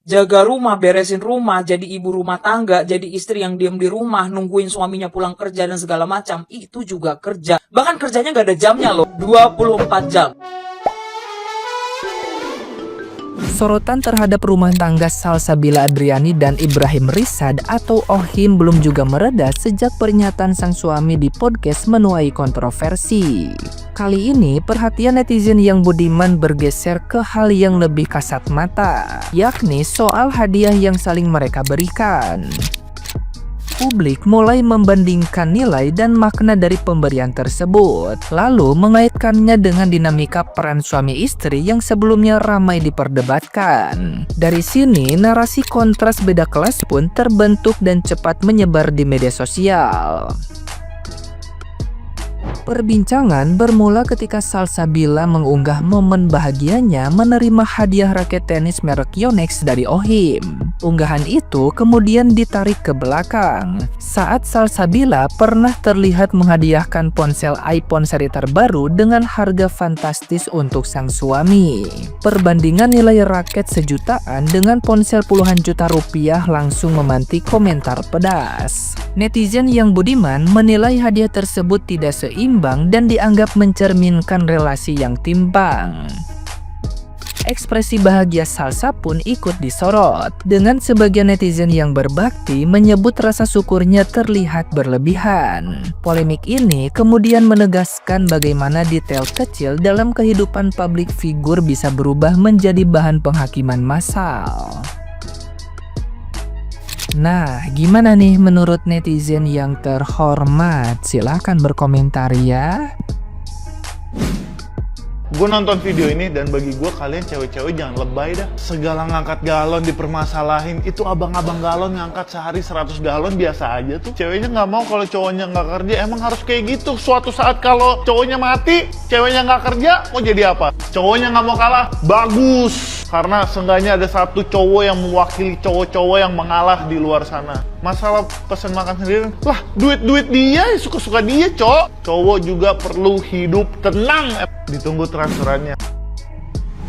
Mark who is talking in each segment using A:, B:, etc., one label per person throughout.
A: jaga rumah, beresin rumah, jadi ibu rumah tangga, jadi istri yang diem di rumah, nungguin suaminya pulang kerja dan segala macam, itu juga kerja. Bahkan kerjanya gak ada jamnya loh, 24 jam.
B: Sorotan terhadap rumah tangga Salsabila Adriani dan Ibrahim Rishad atau Ohim belum juga mereda sejak pernyataan sang suami di podcast menuai kontroversi. Kali ini perhatian netizen yang budiman bergeser ke hal yang lebih kasat mata, yakni soal hadiah yang saling mereka berikan. Publik mulai membandingkan nilai dan makna dari pemberian tersebut, lalu mengaitkannya dengan dinamika peran suami istri yang sebelumnya ramai diperdebatkan. Dari sini, narasi kontras beda kelas pun terbentuk dan cepat menyebar di media sosial. Perbincangan bermula ketika Salsabila mengunggah momen bahagianya menerima hadiah raket tenis merek Yonex dari Ohim. Unggahan itu kemudian ditarik ke belakang saat Salsabila pernah terlihat menghadiahkan ponsel iPhone seri terbaru dengan harga fantastis untuk sang suami. Perbandingan nilai raket sejutaan dengan ponsel puluhan juta rupiah langsung memantik komentar pedas. Netizen yang budiman menilai hadiah tersebut tidak seimbang dan dianggap mencerminkan relasi yang timpang. Ekspresi bahagia Salsa pun ikut disorot, dengan sebagian netizen yang berbakti menyebut rasa syukurnya terlihat berlebihan. Polemik ini kemudian menegaskan bagaimana detail kecil dalam kehidupan publik figur bisa berubah menjadi bahan penghakiman massal. Nah, gimana nih menurut netizen yang terhormat? Silahkan berkomentar ya.
C: Gue nonton video ini dan bagi gue kalian cewek-cewek jangan lebay dah. Segala ngangkat galon dipermasalahin. Itu abang-abang galon ngangkat sehari 100 galon biasa aja tuh. Ceweknya nggak mau kalau cowoknya nggak kerja. Emang harus kayak gitu. Suatu saat kalau cowoknya mati, ceweknya nggak kerja, mau jadi apa? Cowoknya nggak mau kalah, bagus. Karena seenggaknya ada satu cowok yang mewakili cowok-cowok yang mengalah di luar sana. Masalah pesen makan sendiri, lah duit dia, suka-suka dia, cowok juga perlu hidup tenang. Ditunggu transferannya.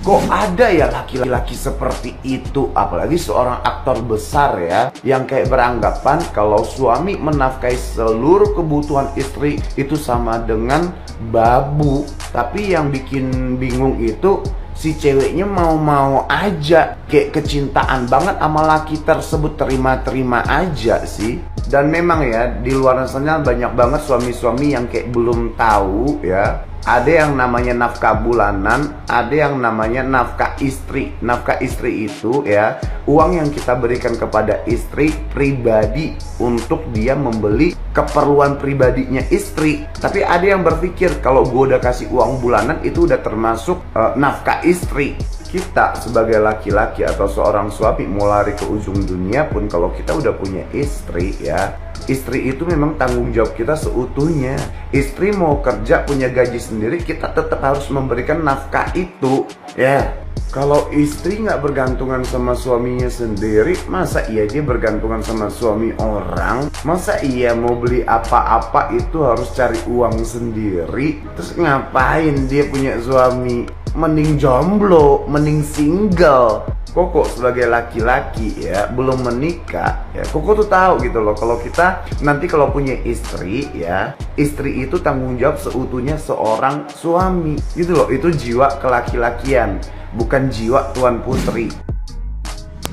D: Kok ada ya laki-laki seperti itu, apalagi seorang aktor besar ya, yang kayak beranggapan kalau suami menafkahi seluruh kebutuhan istri itu sama dengan babu. Tapi yang bikin bingung itu si ceweknya mau-mau aja, kayak kecintaan banget sama laki tersebut, terima-terima aja sih. Dan memang ya di luar sana banyak banget suami-suami yang kayak belum tahu ya, ada yang namanya nafkah bulanan, ada yang namanya nafkah istri. Nafkah istri itu ya uang yang kita berikan kepada istri pribadi untuk dia membeli keperluan pribadinya istri. Tapi ada yang berpikir kalau gue udah kasih uang bulanan itu udah termasuk nafkah istri. Kita sebagai laki-laki atau seorang suami mau lari ke ujung dunia pun, kalau kita udah punya istri ya, istri itu memang tanggung jawab kita seutuhnya. Istri mau kerja punya gaji sendiri, kita tetap harus memberikan nafkah itu ya. Kalau istri nggak bergantungan sama suaminya sendiri, masa iya dia bergantungan sama suami orang? Masa iya mau beli apa-apa itu harus cari uang sendiri? Terus ngapain dia punya suami? Mending jomblo, mending single. Koko sebagai laki-laki ya, belum menikah ya, Koko tuh tahu gitu loh, kalau kita nanti kalau punya istri ya, istri itu tanggung jawab seutuhnya seorang suami gitu loh. Itu jiwa kelaki-lakian, bukan jiwa tuan putri.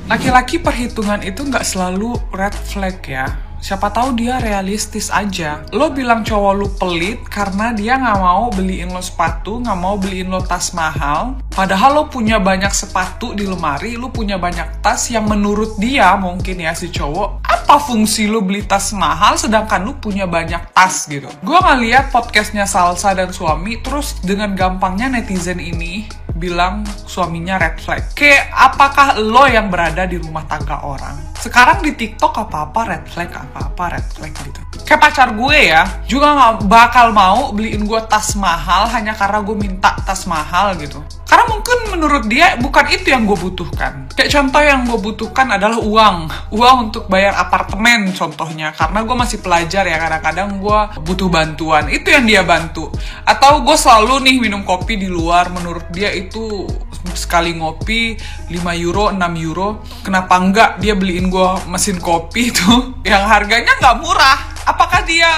E: Laki-laki perhitungan itu nggak selalu red flag ya. Siapa tahu dia realistis aja. Lo bilang cowok lo pelit karena dia nggak mau beliin lo sepatu, nggak mau beliin lo tas mahal. Padahal lo punya banyak sepatu di lemari, lo punya banyak tas yang menurut dia mungkin ya si cowok, apa fungsi lo beli tas mahal sedangkan lo punya banyak tas gitu. Gue ngeliat podcastnya Salsa dan suami, terus dengan gampangnya netizen ini bilang suaminya red flag. Kayak apakah lo yang berada di rumah tangga orang? Sekarang di TikTok apa-apa red flag, apa-apa red flag gitu. Kayak pacar gue ya, juga gak bakal mau beliin gue tas mahal hanya karena gue minta tas mahal gitu. Karena mungkin menurut dia bukan itu yang gue butuhkan. Kayak contoh yang gue butuhkan adalah uang. Uang untuk bayar apartemen contohnya. Karena gue masih pelajar ya, kadang-kadang gue butuh bantuan. Itu yang dia bantu. Atau gue selalu nih minum kopi di luar, menurut dia itu sekali ngopi 5 euro, 6 euro. Kenapa enggak dia beliin gue mesin kopi tuh yang harganya nggak murah? Apakah dia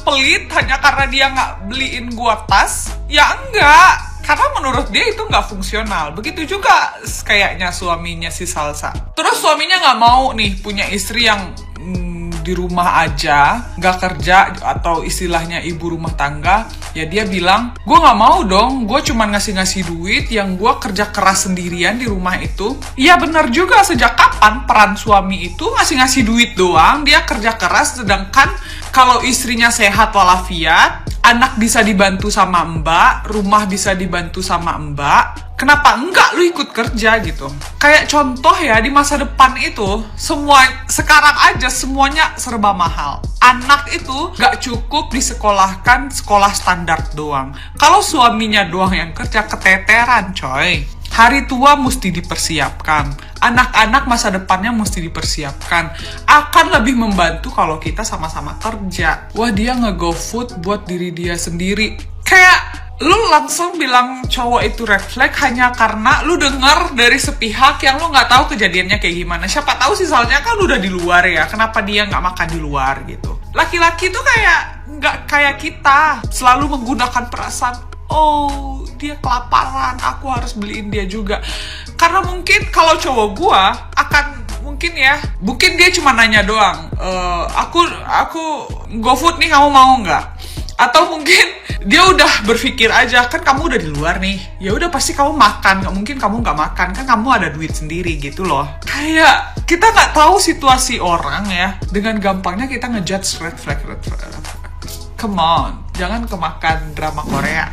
E: pelit hanya karena dia nggak beliin gue tas? Ya enggak. Karena menurut dia itu nggak fungsional. Begitu juga kayaknya suaminya si Salsa. Terus suaminya nggak mau nih punya istri yang di rumah aja, nggak kerja, atau istilahnya ibu rumah tangga. Ya dia bilang, gue nggak mau dong, gue cuma ngasih-ngasih duit yang gue kerja keras sendirian di rumah itu. Iya benar juga, sejak kapan peran suami itu ngasih-ngasih duit doang, dia kerja keras, sedangkan kalau istrinya sehat walafiat, anak bisa dibantu sama mbak, rumah bisa dibantu sama mbak, kenapa enggak lu ikut kerja gitu? Kayak contoh ya, di masa depan itu, sekarang aja semuanya serba mahal. Anak itu gak cukup disekolahkan sekolah standar doang. Kalau suaminya doang yang kerja, keteteran coy. Hari tua mesti dipersiapkan. Anak-anak masa depannya mesti dipersiapkan. Akan lebih membantu kalau kita sama-sama kerja. Wah, dia nge-GoFood buat diri dia sendiri. Kayak lu langsung bilang cowok itu red flag hanya karena lu denger dari sepihak yang lu nggak tahu kejadiannya kayak gimana. Siapa tahu sih soalnya kan udah di luar ya. Kenapa dia nggak makan di luar gitu? Laki-laki tuh kayak nggak kayak kita. Selalu menggunakan perasaan. Oh, dia kelaparan, aku harus beliin dia juga. Karena mungkin kalau cowok gua akan mungkin dia cuma nanya doang. Aku GoFood nih, kamu mau nggak? Atau mungkin dia udah berpikir aja, kan kamu udah di luar nih, ya udah pasti kamu makan, nggak mungkin kamu nggak makan, kan kamu ada duit sendiri gitu loh. Kayak kita nggak tahu situasi orang ya, dengan gampangnya kita ngejudge red flag. Come on, jangan kemakan drama Korea.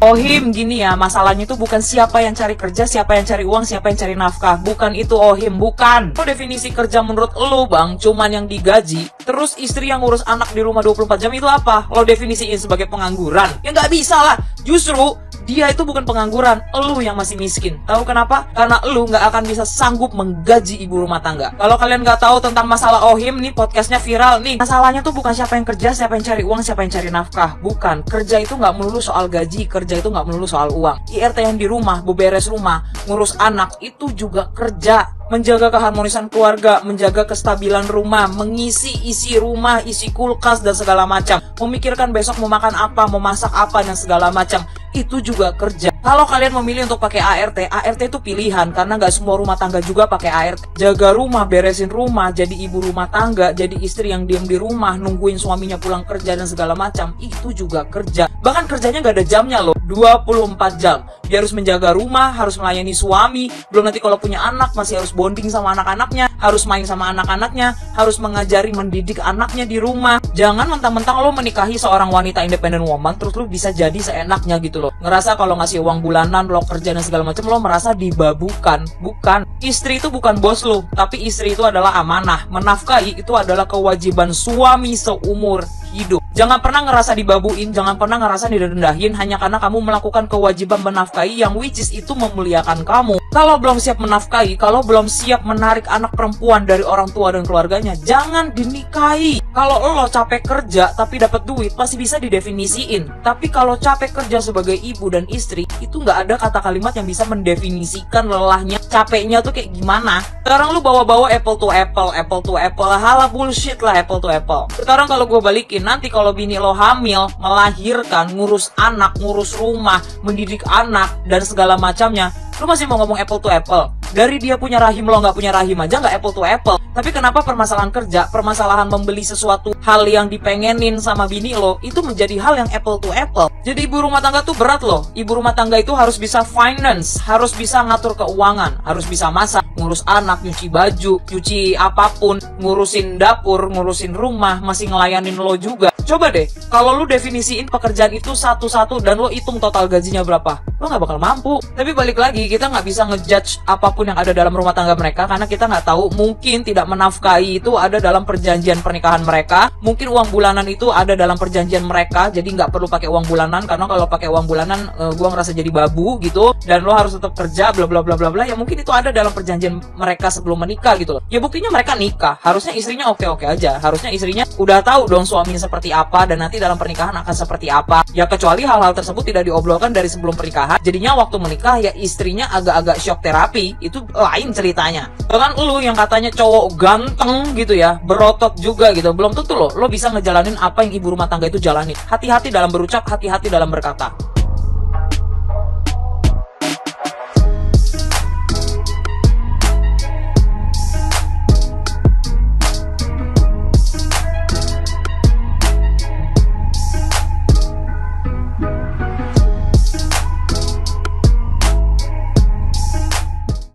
A: Ohim, gini ya, masalahnya itu bukan siapa yang cari kerja, siapa yang cari uang, siapa yang cari nafkah. Bukan itu Ohim, bukan. Kalau definisi kerja menurut lo bang, cuman yang digaji, terus istri yang ngurus anak di rumah 24 jam itu apa? Lo definisiin sebagai pengangguran? Ya nggak bisa lah. Justru dia itu bukan pengangguran, elu yang masih miskin. Tahu kenapa? Karena elu nggak akan bisa sanggup menggaji ibu rumah tangga. Kalau kalian nggak tahu tentang masalah Ohim nih, podcastnya viral nih. Masalahnya tuh bukan siapa yang kerja, siapa yang cari uang, siapa yang cari nafkah. Bukan. Kerja itu nggak melulu soal gaji, kerja itu nggak melulu soal uang. IRT yang di rumah, beberes rumah, ngurus anak, itu juga kerja. Menjaga keharmonisan keluarga, menjaga kestabilan rumah, mengisi isi rumah, isi kulkas dan segala macam. Memikirkan besok mau makan apa, mau masak apa dan segala macam. Itu juga kerja. Kalau kalian memilih untuk pakai ART, ART itu pilihan karena nggak semua rumah tangga juga pakai ART. Jaga rumah, beresin rumah, jadi ibu rumah tangga, jadi istri yang diam di rumah, nungguin suaminya pulang kerja dan segala macam, itu juga kerja. Bahkan kerjanya nggak ada jamnya loh, 24 jam. Dia harus menjaga rumah, harus melayani suami, belum nanti kalau punya anak masih harus bonding sama anak-anaknya, harus main sama anak-anaknya, harus mengajari mendidik anaknya di rumah. Jangan mentang-mentang lo menikahi seorang wanita independent woman terus lo bisa jadi seenaknya gitu loh. Ngerasa kalau ngasih uang bulanan, lo kerja dan segala macam, lo merasa dibabukan. Bukan. Istri itu bukan bos lo, tapi istri itu adalah amanah. Menafkahi itu adalah kewajiban suami seumur hidup. Jangan pernah ngerasa dibabuin, jangan pernah ngerasa direndahin hanya karena kamu melakukan kewajiban menafkahi yang which is itu memuliakan kamu. Kalau belum siap menafkahi, kalau belum siap menarik anak perempuan dari orang tua dan keluarganya, jangan dinikahi. Kalau lo capek kerja tapi dapat duit, pasti bisa didefinisiin. Tapi kalau capek kerja sebagai ibu dan istri, itu nggak ada kata kalimat yang bisa mendefinisikan lelahnya, capeknya tuh kayak gimana. Sekarang lu bawa-bawa apple to apple, halah bullshit lah apple to apple. Sekarang kalau gue balikin, nanti kalau bini lo hamil, melahirkan, ngurus anak, ngurus rumah, mendidik anak, dan segala macamnya, lu masih mau ngomong apple to apple? Dari dia punya rahim, lo nggak punya rahim aja nggak apple to apple. Tapi kenapa permasalahan kerja, permasalahan membeli sesuatu hal yang dipengenin sama bini lo, itu menjadi hal yang apple to apple. Jadi ibu rumah tangga tuh berat loh. Ibu rumah tangga itu harus bisa finance, harus bisa ngatur keuangan, harus bisa masak, ngurus anak, nyuci baju, nyuci apapun, ngurusin dapur, ngurusin rumah, masih ngelayanin lo juga. Coba deh, kalau lu definisiin pekerjaan itu satu-satu dan lo hitung total gajinya berapa, lo nggak bakal mampu. Tapi balik lagi, kita nggak bisa ngejudge apapun yang ada dalam rumah tangga mereka karena kita nggak tahu, mungkin tidak menafkahi itu ada dalam perjanjian pernikahan mereka, mungkin uang bulanan itu ada dalam perjanjian mereka, jadi nggak perlu pakai uang bulanan, karena kalau pakai uang bulanan gue ngerasa jadi babu gitu, dan lo harus tetap kerja bla bla bla bla bla. Ya mungkin itu ada dalam perjanjian mereka sebelum menikah gitu loh. Ya buktinya mereka nikah, harusnya istrinya oke-oke aja, harusnya istrinya udah tahu dong suaminya seperti apa dan nanti dalam pernikahan akan seperti apa. Ya kecuali hal-hal tersebut tidak diobrolkan dari sebelum pernikahan, jadinya waktu menikah ya istrinya agak-agak shock terapi, itu lain ceritanya. Bahkan lu yang katanya cowok ganteng gitu ya, berotot juga gitu, belum tentu lo bisa ngejalanin apa yang ibu rumah tangga itu jalani. Hati-hati dalam berucap, hati-hati dalam berkata.